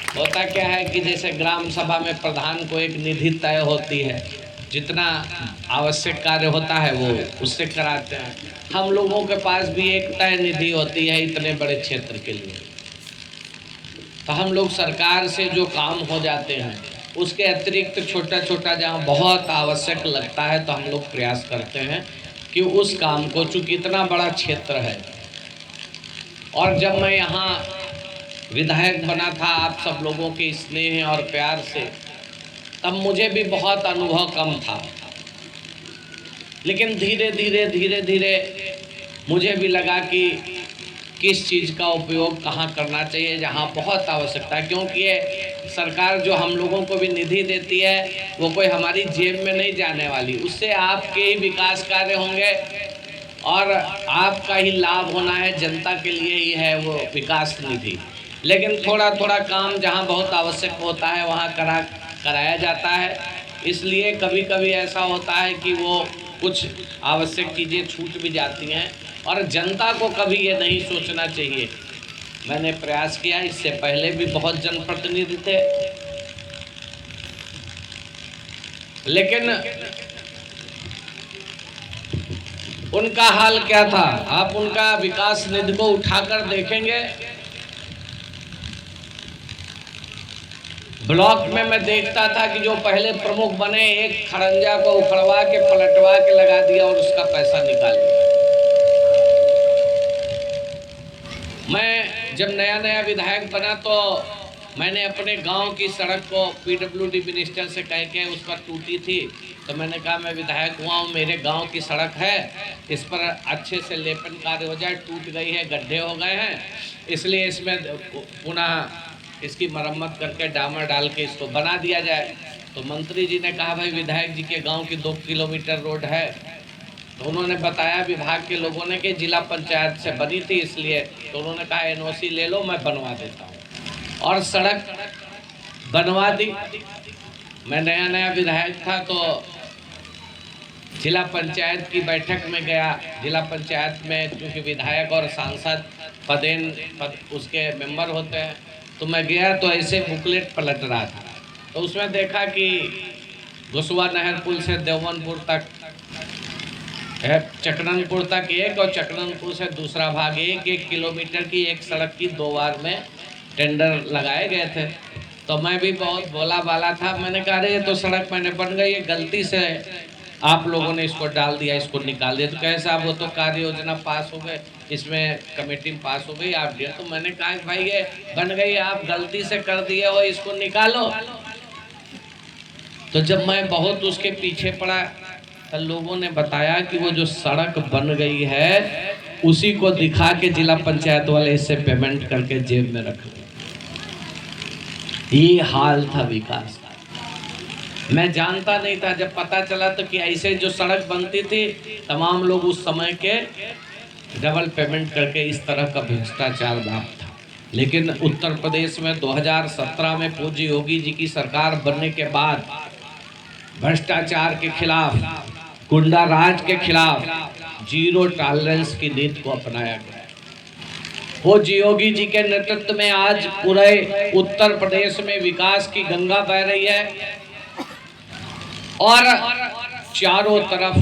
होता क्या है कि जैसे ग्राम सभा में प्रधान को एक निधि तय होती है, जितना आवश्यक कार्य होता है वो उससे कराते हैं। हम लोगों के पास भी एक तय निधि होती है इतने बड़े क्षेत्र के लिए, तो हम लोग सरकार से जो काम हो जाते हैं उसके अतिरिक्त छोटा छोटा जहाँ बहुत आवश्यक लगता है तो हम लोग प्रयास करते हैं कि उस काम को, चूँकि इतना बड़ा क्षेत्र है। और जब मैं यहाँ विधायक बना था आप सब लोगों के स्नेह और प्यार से, तब मुझे भी बहुत अनुभव कम था, लेकिन धीरे धीरे मुझे भी लगा कि किस चीज़ का उपयोग कहाँ करना चाहिए, जहाँ बहुत आवश्यकता है। क्योंकि ये सरकार जो हम लोगों को भी निधि देती है वो कोई हमारी जेब में नहीं जाने वाली, उससे आपके ही विकास कार्य होंगे और आपका ही लाभ होना है, जनता के लिए ही है वो विकास निधि। लेकिन थोड़ा थोड़ा काम जहाँ बहुत आवश्यक होता है वहाँ कराया जाता है। इसलिए कभी कभी ऐसा होता है कि वो कुछ आवश्यक चीज़ें छूट भी जाती हैं और जनता को कभी ये नहीं सोचना चाहिए। मैंने प्रयास किया, इससे पहले भी बहुत जनप्रतिनिधि थे, लेकिन उनका हाल क्या था, आप उनका विकास निधि को उठाकर देखेंगे। ब्लॉक में मैं देखता था कि जो पहले प्रमुख बने एक खरंजा को उखड़वा के पलटवा के लगा दिया और उसका पैसा निकाल लिया। मैं जब नया नया विधायक बना तो मैंने अपने गांव की सड़क को पीडब्ल्यूडी मिनिस्टर से कह के उस पर टूटी थी, तो मैंने कहा मैं विधायक हुआ हूँ, मेरे गांव की सड़क है, इस पर अच्छे से लेपन कार्य हो जाए, टूट गई है, गड्ढे हो गए हैं, इसलिए इसमें पुनः इसकी मरम्मत करके डामर डाल के इसको बना दिया जाए। तो मंत्री जी ने कहा भाई विधायक जी के गांव की 2 किलोमीटर रोड है, तो उन्होंने बताया विभाग के लोगों ने कि जिला पंचायत से बनी थी इसलिए, तो उन्होंने कहा एनओसी ले लो मैं बनवा देता हूँ, और सड़क बनवा दी। मैं नया नया विधायक था तो जिला पंचायत की बैठक में गया। जिला पंचायत में क्योंकि विधायक और सांसद पद उसके मेंबर होते हैं, तो मैं गया तो ऐसे बुकलेट पलट रहा था, तो उसमें देखा कि घुसवा नहर पुल से देवनपुर तक है, चकननपुर तक एक और चकननपुर से दूसरा भाग 1 किलोमीटर की एक सड़क की 2 बार में टेंडर लगाए गए थे। तो मैं भी बहुत भोला भाला था, मैंने कहा अरे ये तो सड़क मैंने बन गई है, गलती से आप लोगों ने इसको डाल दिया, इसको निकाल दिया। तो कहे साहब वो तो कार्य योजना पास हो गए, इसमें कमेटी में पास हो गई, आप दिया। तो मैंने कहा भाई ये बन गई, आप गलती से कर दिए हो, इसको निकालो। तो जब मैं बहुत उसके पीछे पड़ा तो लोगों ने बताया कि वो जो सड़क बन गई है उसी को दिखा के जिला पंचायत वाले इससे पेमेंट करके जेब में रख ले। ये हाल था विकास। मैं जानता नहीं था, जब पता चला तो कि ऐसे जो सड़क बनती थी तमाम लोग उस समय के डबल पेमेंट करके इस तरह का भ्रष्टाचार बाप था। लेकिन उत्तर प्रदेश में 2017 में पूज्य योगी जी की सरकार बनने के बाद भ्रष्टाचार के खिलाफ, गुंडा राज के खिलाफ जीरो टॉलरेंस की नीति को अपनाया गया। वो योगी जी के नेतृत्व में आज पूरे उत्तर प्रदेश में विकास की गंगा बह रही है और चारों तरफ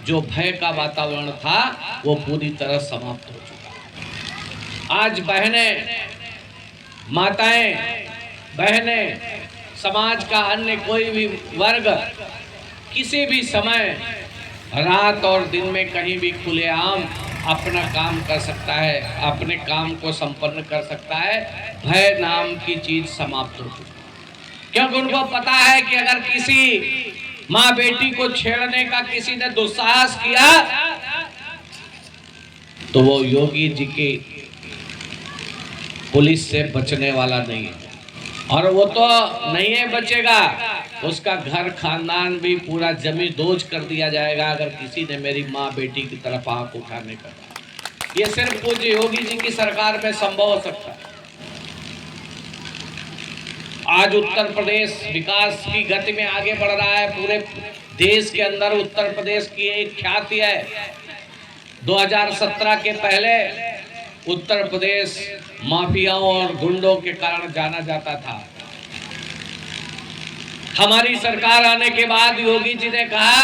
जो भय का वातावरण था वो पूरी तरह समाप्त हो चुका। आज बहनें, माताएं, बहनें, समाज का अन्य कोई भी वर्ग किसी भी समय रात और दिन में कहीं भी खुलेआम अपना काम कर सकता है, अपने काम को संपन्न कर सकता है। भय नाम की चीज समाप्त हो चुकी, क्योंकि उनको पता है कि अगर किसी माँ बेटी को छेड़ने का किसी ने दुस्साहस किया तो वो योगी जी की पुलिस से बचने वाला नहीं है, और वो तो नहीं है बचेगा, उसका घर खानदान भी पूरा जमी दोज कर दिया जाएगा अगर किसी ने मेरी माँ बेटी की तरफ आंख उठाने का। ये सिर्फ पूज्य योगी जी की सरकार में संभव हो सकता है। आज उत्तर प्रदेश विकास की गति में आगे बढ़ रहा है। पूरे देश के अंदर उत्तर प्रदेश की एक ख्याति है। 2017 के पहले उत्तर प्रदेश माफियाओं और गुंडों के कारण जाना जाता था। हमारी सरकार आने के बाद योगी जी ने कहा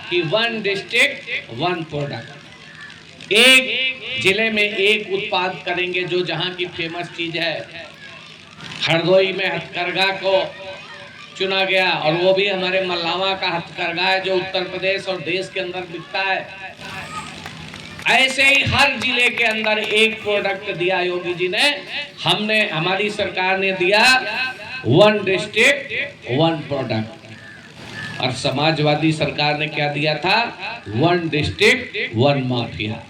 कि 1 डिस्ट्रिक्ट 1 प्रोडक्ट, एक जिले में एक उत्पाद करेंगे जो जहां की फेमस चीज है। हरदोई में हथकरघा को चुना गया और वो भी हमारे मल्लावा का हथकरघा है जो उत्तर प्रदेश और देश के अंदर बिकता है। ऐसे ही हर जिले के अंदर एक प्रोडक्ट दिया योगी जी ने। हमारी सरकार ने दिया 1 डिस्ट्रिक्ट 1 प्रोडक्ट। और समाजवादी सरकार ने क्या दिया था? 1 डिस्ट्रिक्ट 1 माफिया।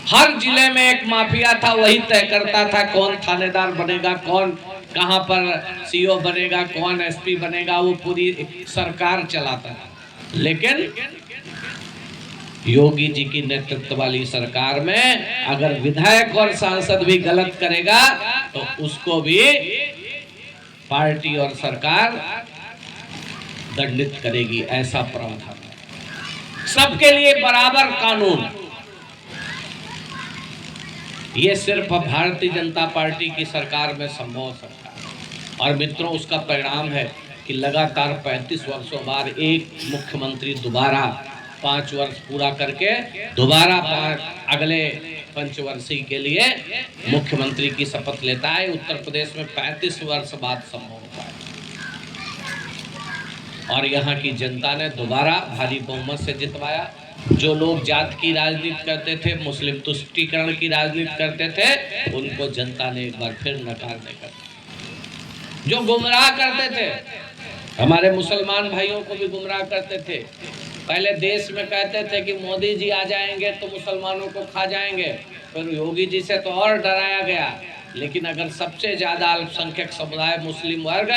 हर जिले में एक माफिया था, वही तय करता था कौन थानेदार बनेगा, कौन कहां पर सीओ बनेगा, कौन एसपी बनेगा, वो पूरी सरकार चलाता था। लेकिन योगी जी की नेतृत्व वाली सरकार में अगर विधायक और सांसद भी गलत करेगा तो उसको भी पार्टी और सरकार दंडित करेगी, ऐसा प्रावधान है। सबके लिए बराबर कानून। ये सिर्फ भारतीय जनता पार्टी की सरकार में संभव हो सकता है। और मित्रों, उसका परिणाम है कि लगातार 35 वर्षों बाद एक मुख्यमंत्री दोबारा 5 वर्ष पूरा करके दोबारा अगले पंचवर्षीय के लिए मुख्यमंत्री की शपथ लेता है। उत्तर प्रदेश में 35 वर्ष बाद संभव होता है। और यहाँ की जनता ने दोबारा भारी बहुमत से जितवाया। जो लोग जात की राजनीति करते थे, मुस्लिम तुष्टीकरण की राजनीति करते थे, उनको जनता ने एक बार फिर नकारने का। जो गुमराह करते थे, हमारे मुसलमान भाइयों को भी गुमराह करते थे। पहले देश में कहते थे कि मोदी जी आ जाएंगे तो मुसलमानों को खा जाएंगे, फिर योगी जी से तो और डराया गया। लेकिन अगर सबसे ज़्यादा अल्पसंख्यक समुदाय मुस्लिम वर्ग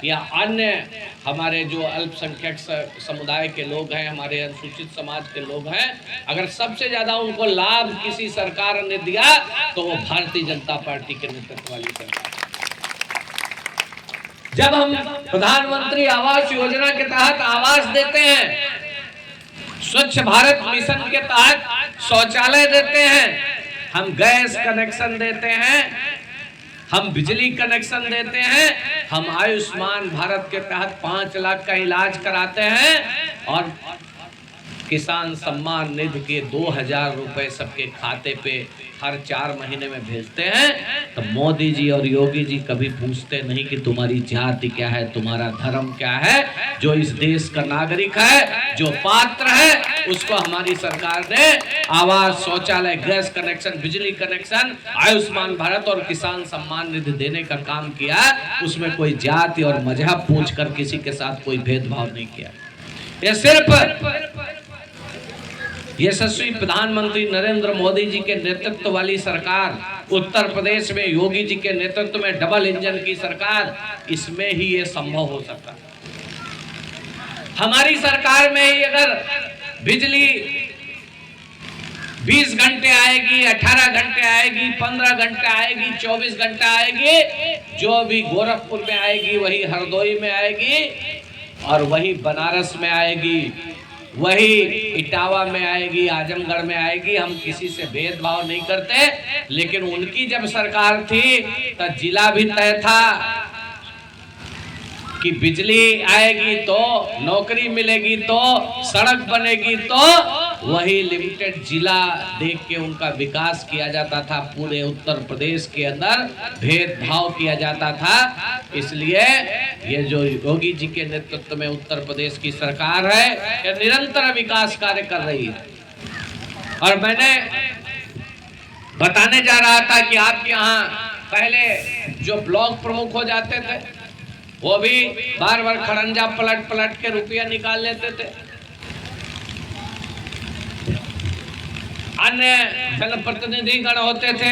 या अन्य हमारे जो अल्पसंख्यक समुदाय के लोग हैं, हमारे अनुसूचित समाज के लोग हैं, अगर सबसे ज़्यादा उनको लाभ किसी सरकार ने दिया तो वो भारतीय जनता पार्टी के नेतृत्व वाली सरकार। जब हम प्रधानमंत्री आवास योजना के तहत आवास देते हैं, स्वच्छ भारत मिशन के तहत शौचालय देते हैं, हम गैस कनेक्शन देते हैं, हम बिजली कनेक्शन देते हैं, हम आयुष्मान भारत के तहत 5 लाख का इलाज कराते हैं और किसान सम्मान निधि के 2000 रुपए सबके खाते पे हर 4 महीने में भेजते हैं। तो मोदी जी और योगी जी कभी पूछते नहीं कि तुम्हारी जाति क्या है, तुम्हारा धर्म क्या है। जो इस देश का नागरिक है, जो पात्र है, उसको हमारी सरकार ने आवास, शौचालय, गैस कनेक्शन, बिजली कनेक्शन, आयुष्मान भारत और किसान सम्मान निधि देने का काम किया। उसमें कोई जाति और मजहब पूछकर किसी के साथ कोई भेदभाव नहीं किया। ये सिर्फ यशस्वी प्रधानमंत्री नरेंद्र मोदी जी के नेतृत्व वाली सरकार, उत्तर प्रदेश में योगी जी के नेतृत्व में डबल इंजन की सरकार, इसमें ही ये संभव हो सकता है। हमारी सरकार में ही अगर बिजली 20 घंटे आएगी, 18 घंटे आएगी, 15 घंटे आएगी, 24 घंटे आएगी, जो भी गोरखपुर में आएगी वही हरदोई में आएगी और वही बनारस में आएगी, वही इटावा में आएगी, आजमगढ़ में आएगी। हम किसी से भेदभाव नहीं करते। लेकिन उनकी जब सरकार थी तो जिला भी तय था कि बिजली आएगी तो नौकरी मिलेगी तो सड़क बनेगी तो वही लिमिटेड जिला देख के उनका विकास किया जाता था। पूरे उत्तर प्रदेश के अंदर भेदभाव किया जाता था। इसलिए ये जो योगी जी के नेतृत्व में उत्तर प्रदेश की सरकार है, ये निरंतर विकास कार्य कर रही है। और मैंने बताने जा रहा था कि आपके यहाँ पहले जो ब्लॉक प्रमुख हो जाते थे वो भी बार बार खड़ंजा पलट पलट के रुपया निकाल लेते थे। अन्य जनप्रतिनिधिगण होते थे,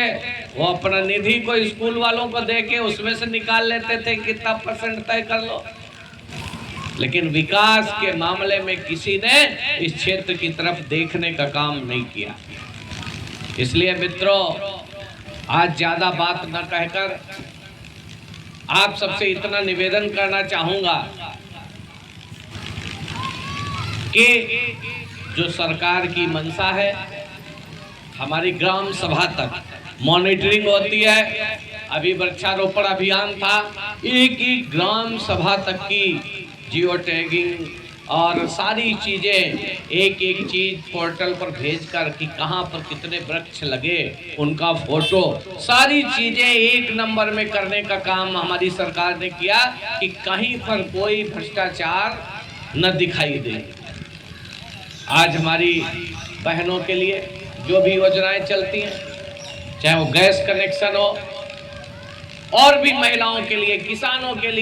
वो अपना निधि को स्कूल वालों को देके उसमें से निकाल लेते थे, कितना % तय कर लो। लेकिन विकास के मामले में किसी ने इस क्षेत्र की तरफ देखने का काम नहीं किया। इसलिए मित्रों, आज ज्यादा बात न कहकर आप सबसे इतना निवेदन करना चाहूंगा कि जो सरकार की मंशा है, हमारी ग्राम सभा तक मॉनिटरिंग होती है। अभी वृक्षारोपण अभियान था, एक एक ग्राम सभा तक की जियो टैगिंग और सारी चीजें, एक एक चीज पोर्टल पर भेजकर कि कहाँ पर कितने वृक्ष लगे, उनका फोटो, सारी चीजें एक नंबर में करने का काम हमारी सरकार ने किया कि कहीं पर कोई भ्रष्टाचार न दिखाई दे। आज हमारी बहनों के लिए जो भी योजनाएं चलती हैं, चाहे वो गैस कनेक्शन हो और भी महिलाओं के लिए, किसानों के लिए,